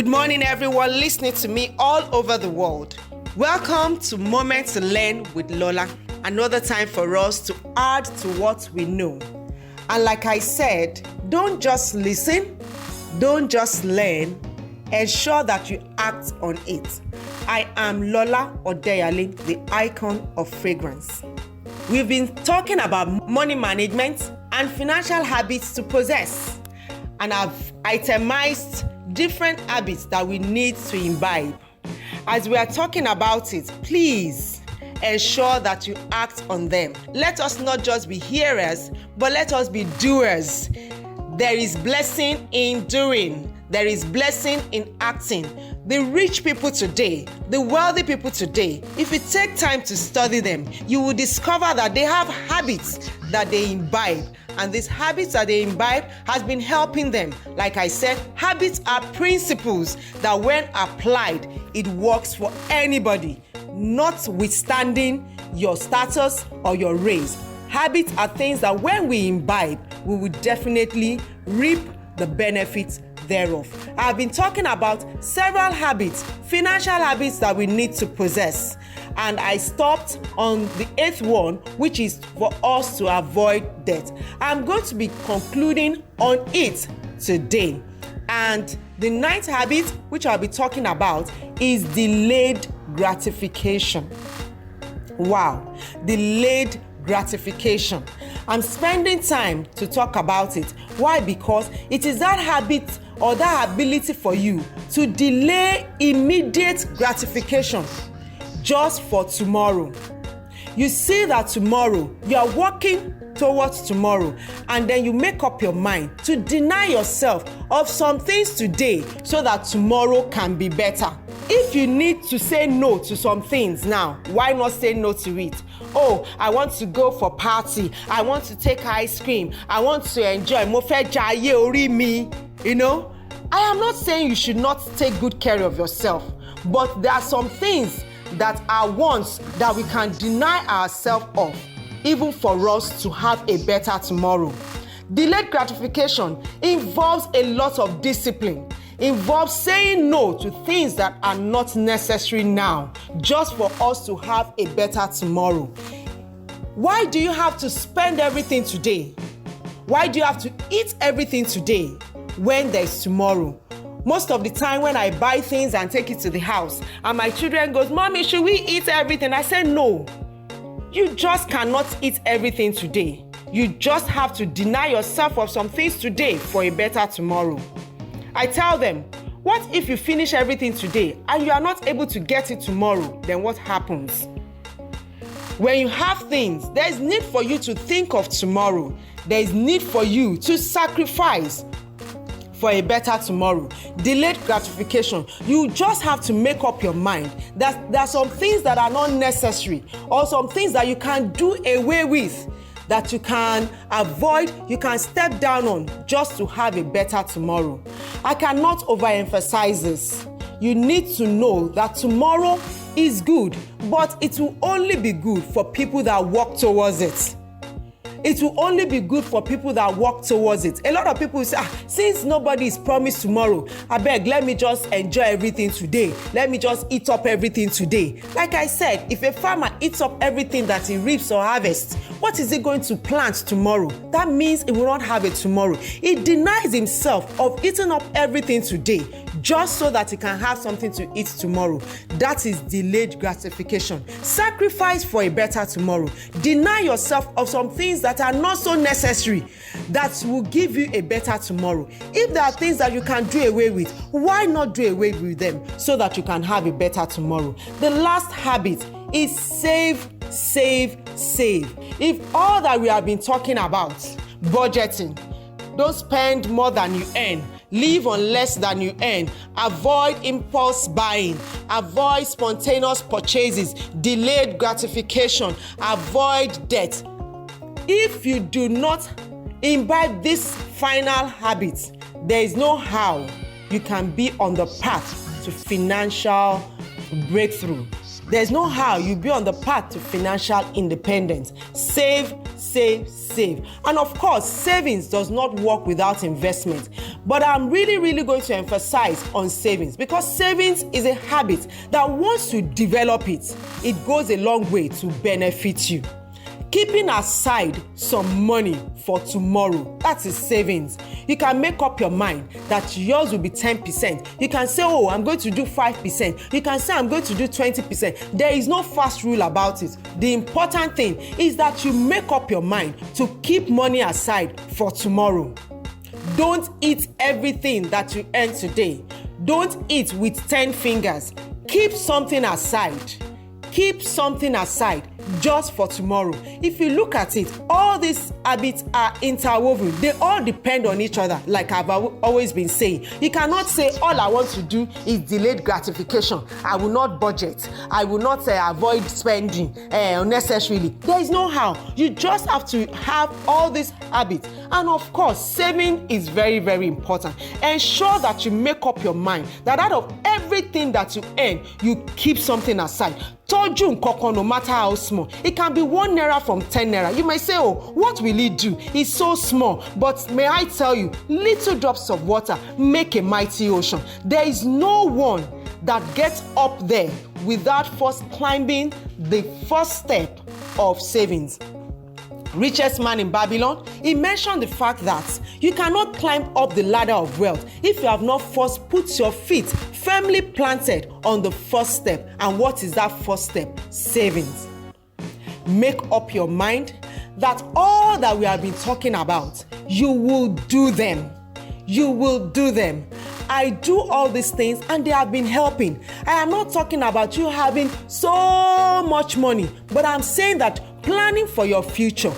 Good morning, everyone listening to me all over the world. Welcome to Moment to Learn with Lola. Another time for us to add to what we know. And like I said, don't just listen, don't just learn, ensure that you act on it. I am Lola Odeyale, the icon of fragrance. We've been talking about money management and financial habits to possess. And I've itemized different habits that we need to imbibe. As we are talking about it, please ensure that you act on them. Let us not just be hearers, but let us be doers. There is blessing in doing. There is blessing in acting. The rich people today, the wealthy people today, if you take time to study them, you will discover that they have habits that they imbibe. And these habits that they imbibe has been helping them. Like I said, habits are principles that when applied, it works for anybody, notwithstanding your status or your race. Habits are things that when we imbibe, we will definitely reap the benefits thereof. I've been talking about several habits, financial habits that we need to possess. And I stopped on the 8th one, which is for us to avoid debt. I'm going to be concluding on it today. And the 9th habit, which I'll be talking about, is delayed gratification. Wow, delayed gratification. I'm spending time to talk about it. Why? Because it is that habit or that ability for you to delay immediate gratification just for tomorrow. You see that tomorrow, you are working towards tomorrow, and then you make up your mind to deny yourself of some things today so that tomorrow can be better. If you need to say no to some things now, why not say no to it? Oh, I want to go for party. I want to take ice cream. I want to enjoy. Mo fẹ́ jayé orí mi. You know, I am not saying you should not take good care of yourself, but there are some things that are wants that we can deny ourselves of, even for us to have a better tomorrow. Delayed gratification involves a lot of discipline, involves saying no to things that are not necessary now, just for us to have a better tomorrow. Why do you have to spend everything today? Why do you have to eat everything today when there's tomorrow? Most of the time when I buy things and take it to the house and my children goes, "Mommy, should we eat everything?" I say, no. You just cannot eat everything today. You just have to deny yourself of some things today for a better tomorrow. I tell them, what if you finish everything today and you are not able to get it tomorrow? Then what happens? When you have things, there is need for you to think of tomorrow. There is need for you to sacrifice for a better tomorrow. Delayed gratification. You just have to make up your mind that there are some things that are not necessary, or some things that you can do away with, that you can avoid, you can step down on just to have a better tomorrow. I cannot overemphasize this. You need to know that tomorrow is good, but it will only be good for people that work towards it. It will only be good for people that work towards it. A lot of people say, since nobody is promised tomorrow, I beg, let me just enjoy everything today. Let me just eat up everything today. Like I said, if a farmer eats up everything that he reaps or harvests, what is he going to plant tomorrow? That means he will not have it tomorrow. He denies himself of eating up everything today just so that he can have something to eat tomorrow. That is delayed gratification. Sacrifice for a better tomorrow. Deny yourself of some things that are not so necessary that will give you a better tomorrow. If there are things that you can do away with, why not do away with them so that you can have a better tomorrow? The last habit is save, save, save. If all that we have been talking about, budgeting, don't spend more than you earn, live on less than you earn, avoid impulse buying, avoid spontaneous purchases, delayed gratification, avoid debt. If you do not imbibe these final habits, there is no how you can be on the path to financial breakthrough. There's no how you'll be on the path to financial independence. Save, save, save. And of course, savings does not work without investment. But I'm really going to emphasize on savings, because savings is a habit that once you develop it, it goes a long way to benefit you. Keeping aside some money for tomorrow, that is savings. You can make up your mind that yours will be 10%. You can say, oh, I'm going to do 5%. You can say, I'm going to do 20%. There is no fast rule about it. The important thing is that you make up your mind to keep money aside for tomorrow. Don't eat everything that you earn today. Don't eat with 10 fingers. Keep something aside. Keep something aside just for tomorrow. If you look at it, all these habits are interwoven. They all depend on each other, like I've always been saying. You cannot say all I want to do is delayed gratification. I will not budget. I will not avoid spending unnecessarily. There is no how. You just have to have all these habits. And of course, saving is very important. Ensure that you make up your mind that out of everything that you earn, you keep something aside. Toju nkoko, no matter how small. It can be 1 naira from 10 naira. You may say, oh, what will it do? It's so small. But may I tell you, little drops of water make a mighty ocean. There is no one that gets up there without first climbing the first step of savings. Richest man in Babylon, he mentioned the fact that you cannot climb up the ladder of wealth if you have not first put your feet firmly planted on the first step. And what is that first step? Savings. Make up your mind that all that we have been talking about, you will do them. You will do them. I do all these things and they have been helping. I am not talking about you having so much money, but I'm saying that planning for your future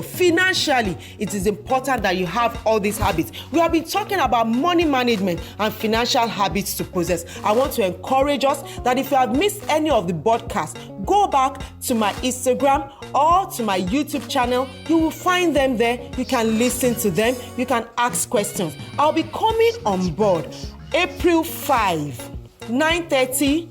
financially, it is important that you have all these habits. We have been talking about money management and financial habits to possess. I want to encourage us that if you have missed any of the podcasts, go back to my Instagram or to my YouTube channel. You will find them there. You can listen to them. You can ask questions. I'll be coming on board April 5, 9:30,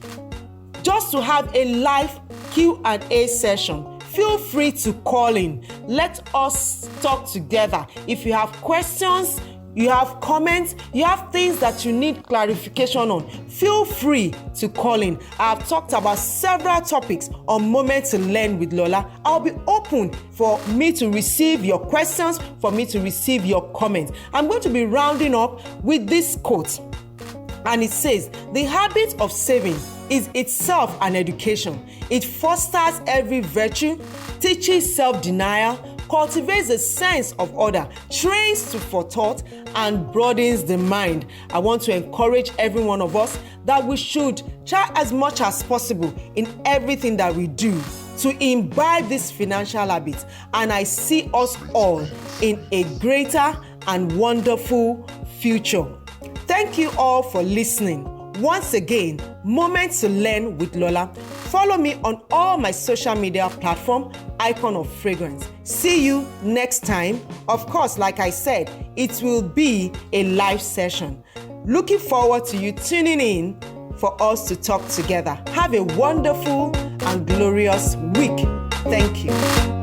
just to have a live Q&A session. Feel free to call in. Let us talk together. If you have questions, you have comments, you have things that you need clarification on, feel free to call in. I've talked about several topics on Moment to Learn with Lola. I'll be open for me to receive your questions, for me to receive your comments. I'm going to be rounding up with this quote. And it says, the habit of saving is itself an education. It fosters every virtue, teaches self-denial, cultivates a sense of order, trains to forethought, and broadens the mind. I want to encourage every one of us that we should try as much as possible in everything that we do to imbibe this financial habit. And I see us all in a greater and wonderful future. Thank you all for listening. Once again, Moments to Learn with Lola. Follow me on all my social media platforms, Icon of Fragrance. See you next time. Of course, like I said, it will be a live session. Looking forward to you tuning in for us to talk together. Have a wonderful and glorious week. Thank you.